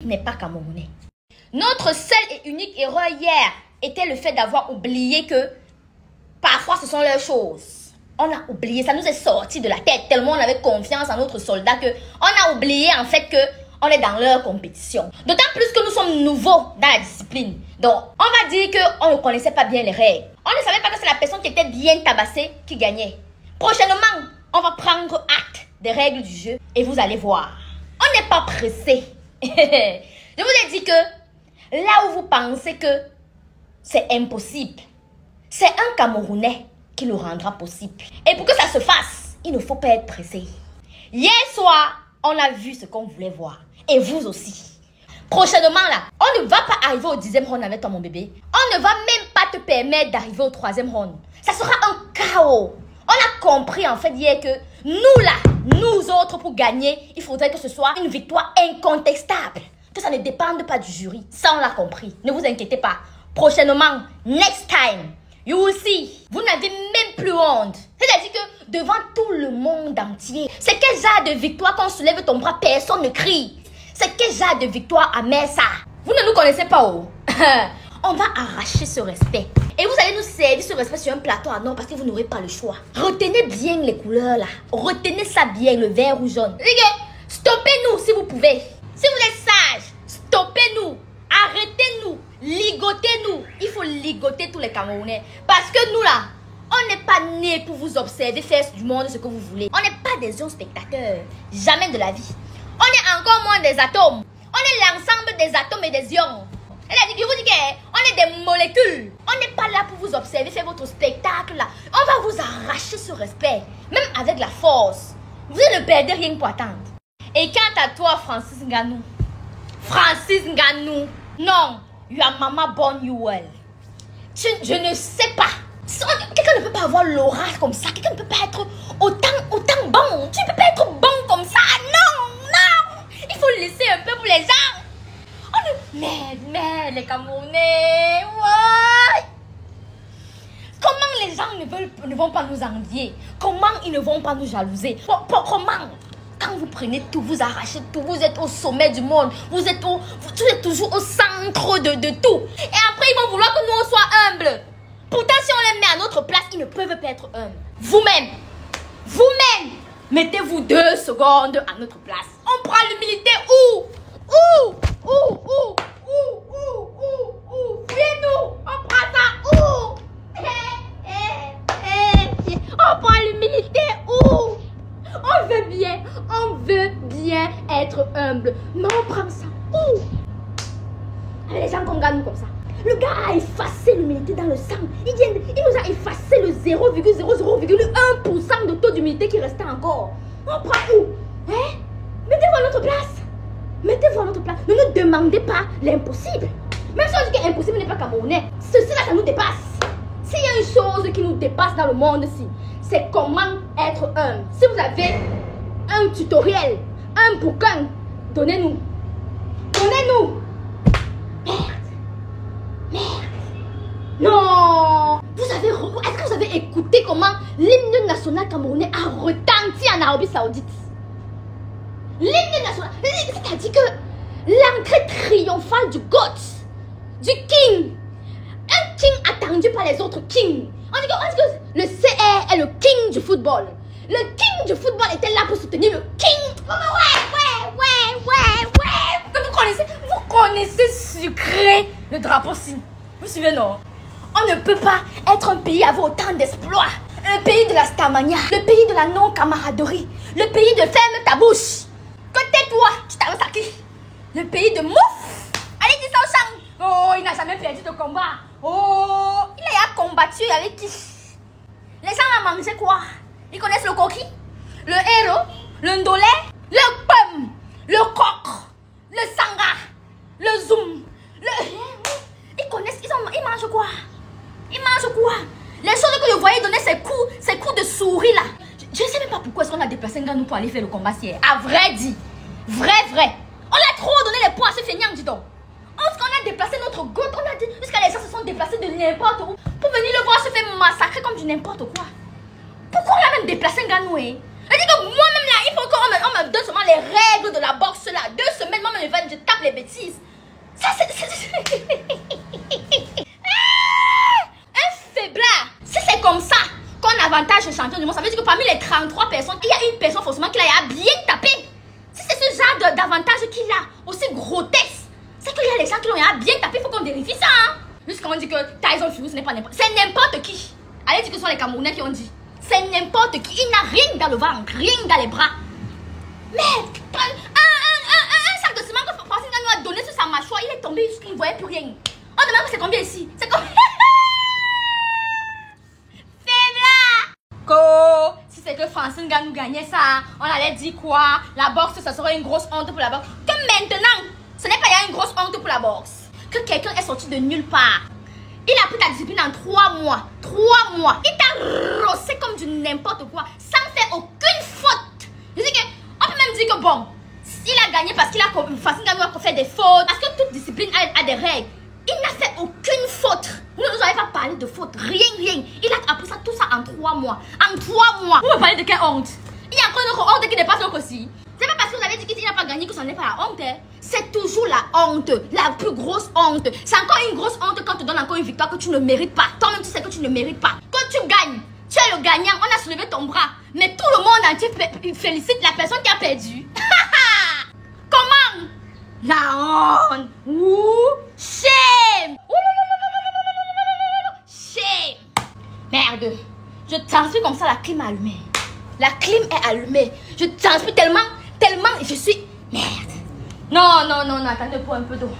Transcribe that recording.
n'est pas camerounais. Notre seule et unique erreur hier était le fait d'avoir oublié que parfois ce sont leurs choses. On a oublié, ça nous est sorti de la tête tellement on avait confiance en notre soldat que on a oublié en fait que on est dans leur compétition. D'autant plus que nous sommes nouveaux dans la discipline. Donc, on va dire qu'on ne connaissait pas bien les règles. On ne savait pas que c'est la personne qui était bien tabassée qui gagnait. Prochainement, on va prendre acte des règles du jeu et vous allez voir. On n'est pas pressé. Je vous ai dit que là où vous pensez que c'est impossible, c'est un Camerounais qui le rendra possible. Et pour que ça se fasse, il ne faut pas être pressé. Hier soir, on a vu ce qu'on voulait voir. Et vous aussi. Prochainement là, on ne va pas arriver au 10e round avec toi mon bébé. On ne va même pas te permettre d'arriver au 3e round. Ça sera un chaos. On a compris en fait hier que nous là, nous autres pour gagner, il faudrait que ce soit une victoire incontestable. Que ça ne dépende pas du jury. Ça on l'a compris. Ne vous inquiétez pas. Prochainement, next time, you will see. Vous n'avez même plus honte. C'est-à-dire que devant tout le monde entier, c'est quel genre de victoire qu'on soulève ton bras, personne ne crie. C'est quel genre de victoire amère ça? Vous ne nous connaissez pas, oh. On va arracher ce respect. Et vous allez nous servir ce respect sur un plateau à non parce que vous n'aurez pas le choix. Retenez bien les couleurs là. Retenez ça bien, le vert ou jaune. Les gars, stoppez-nous si vous pouvez. Si vous êtes sages, stoppez-nous. Arrêtez-nous. Ligotez-nous. Il faut ligoter tous les Camerounais. Parce que nous là, on n'est pas nés pour vous observer, faire du monde ce que vous voulez. On n'est pas des gens spectateurs. Jamais de la vie. On est encore moins des atomes. On est l'ensemble des atomes et des ions. Elle a dit que vous dites qu'on est des molécules. On n'est pas là pour vous observer, faire votre spectacle là. On va vous arracher ce respect. Même avec la force. Vous ne perdez rien pour attendre. Et quant à toi, Francis Ngannou. Francis Ngannou. Non, your mama born you well. Je ne sais pas. Quelqu'un ne peut pas avoir l'aura comme ça. Quelqu'un ne peut pas être autant bon. Tu ne peux pas être bon comme ça. Non, non. Il faut laisser un peu pour les gens. Mais les Camerounais. Ouais. Comment les gens ne vont pas nous envier? Comment ils ne vont pas nous jalouser? Comment? Quand vous prenez tout, vous arrachez tout, vous êtes au sommet du monde, vous êtes toujours au centre de tout. Et après, ils vont vouloir que nous on soit humbles. Pourtant, si on les met à notre place, ils ne peuvent pas être humbles. Vous-même, mettez-vous 2 secondes à notre place. On prend l'humilité où? Fuyez-nous, on prend ça où? On prend l'humilité où? On veut bien être humble. Mais on prend ça où? Les gens qu'on gagne comme ça. Le gars a effacé l'humilité dans le sang. Il nous a effacé le 0,00,1% de taux d'humilité qui restait encore. On prend où? Mettez-vous à notre place. Mettez-vous à notre place. Ne nous demandez pas l'impossible. Même si on dit que l'impossible n'est pas camerounais, ceci là, ça nous dépasse. S'il y a une chose qui nous dépasse dans le monde ici, c'est comment être humble. Si vous avez un tutoriel, un bouquin, donnez-nous. Donnez-nous. Merde. Non. Est-ce que vous avez écouté comment l'hymne national camerounais a retenti en Arabie Saoudite? L'hymne national, c'est-à-dire que l'entrée triomphale du GOAT, du King, un King attendu par les autres Kings. On dit que le CR est le King du football. Le King du football était là pour soutenir le King. Vous connaissez sucré le drapeau signe. Vous suivez, non? On ne peut pas être un pays avec autant d'exploits. Le pays de la stamania, le pays de la non-camaraderie, le pays de ferme ta bouche. Que tais-toi, tu t'arrêtes à qui? Le pays de mouf. Allez, dis ça au champ. Oh, il n'a jamais perdu de combat. Oh, il a combattu avec qui? Les gens ont mangé quoi? Ils connaissent le coquille, le héros, le ndolé, le pomme, le coq, le sanga, le zoom, ils connaissent, ils mangent quoi? Ils mangent quoi? Les choses que je voyais donner ces coups de souris là. Je ne sais même pas pourquoi est-ce qu'on a déplacé Ngannou pour aller faire le combat hier. À vrai dit. Vrai. On a trop donné les points à ce feignant, dis donc. Lorsqu'on a déplacé notre goutte, on a dit jusqu'à les gens se sont déplacés de n'importe où pour venir le voir se faire massacrer comme du n'importe quoi. Pourquoi on a même déplacé Ngannou? Je dis que moi-même là, il faut que on me donne seulement les règles de la boxe là. 2 semaines, maman me va, je tape les bêtises. Ça, c'est... Un faiblard. Si c'est comme ça qu'on avantage le champion du monde, ça veut dire que parmi les 33 personnes, il y a une personne forcément qui a bien tapé. Si c'est ce genre d'avantage qu'il a, aussi grotesque, c'est qu'il y a les gens qui l'ont bien tapé, il faut qu'on vérifie ça. Hein? Jusqu'à on dit que Tyson Fury, ce n'est pas n'importe qui. C'est n'importe qui. Allez dire que ce sont les Camerounais qui ont dit. C'est n'importe qui. Il n'a rien dans le ventre, rien dans les bras. Mais un sac de ciment que Francine Gagnon a donné sur sa mâchoire, il est tombé jusqu'il ne voyait plus rien. On demande que c'est combien ici? C'est combien? Si c'est que Francine Gagnon gagnait ça, on allait dire quoi? La boxe, ça serait une grosse honte pour la boxe. Que maintenant, ce n'est pas une grosse honte pour la boxe. Que quelqu'un est sorti de nulle part. Il a pris ta discipline en 3 mois. 3 mois. Il t'a rossé comme du n'importe quoi, sans faire aucune faute. Je dis que, on peut même dire que bon, il a gagné parce qu'il a Francine Gagnon a fait des fautes. Parce que toute discipline a des règles. Il n'a fait aucune faute. Vous ne nous avez pas parlé de faute. Rien. Il a appris ça, tout ça en 3 mois. En 3 mois. Vous me parlez de quelle honte? Il y a encore une autre honte qui dépasse l'autre aussi. C'est pas parce que vous avez dit qu'il n'a pas gagné que ce n'est pas la honte. Hein. C'est toujours la honte. La plus grosse honte. C'est encore une grosse honte quand on te donne encore une victoire que tu ne mérites pas. Toi-même, tu sais que tu ne mérites pas. Quand tu gagnes, tu es le gagnant. On a soulevé ton bras. Mais tout le monde entier félicite la personne qui a perdu. Comment? La honte. Ouh, shame. Shame. Merde. Je transpire comme ça, la clim est allumée. La clim est allumée. Je transpire tellement, je suis... Merde. Non, attendez pour un peu d'eau.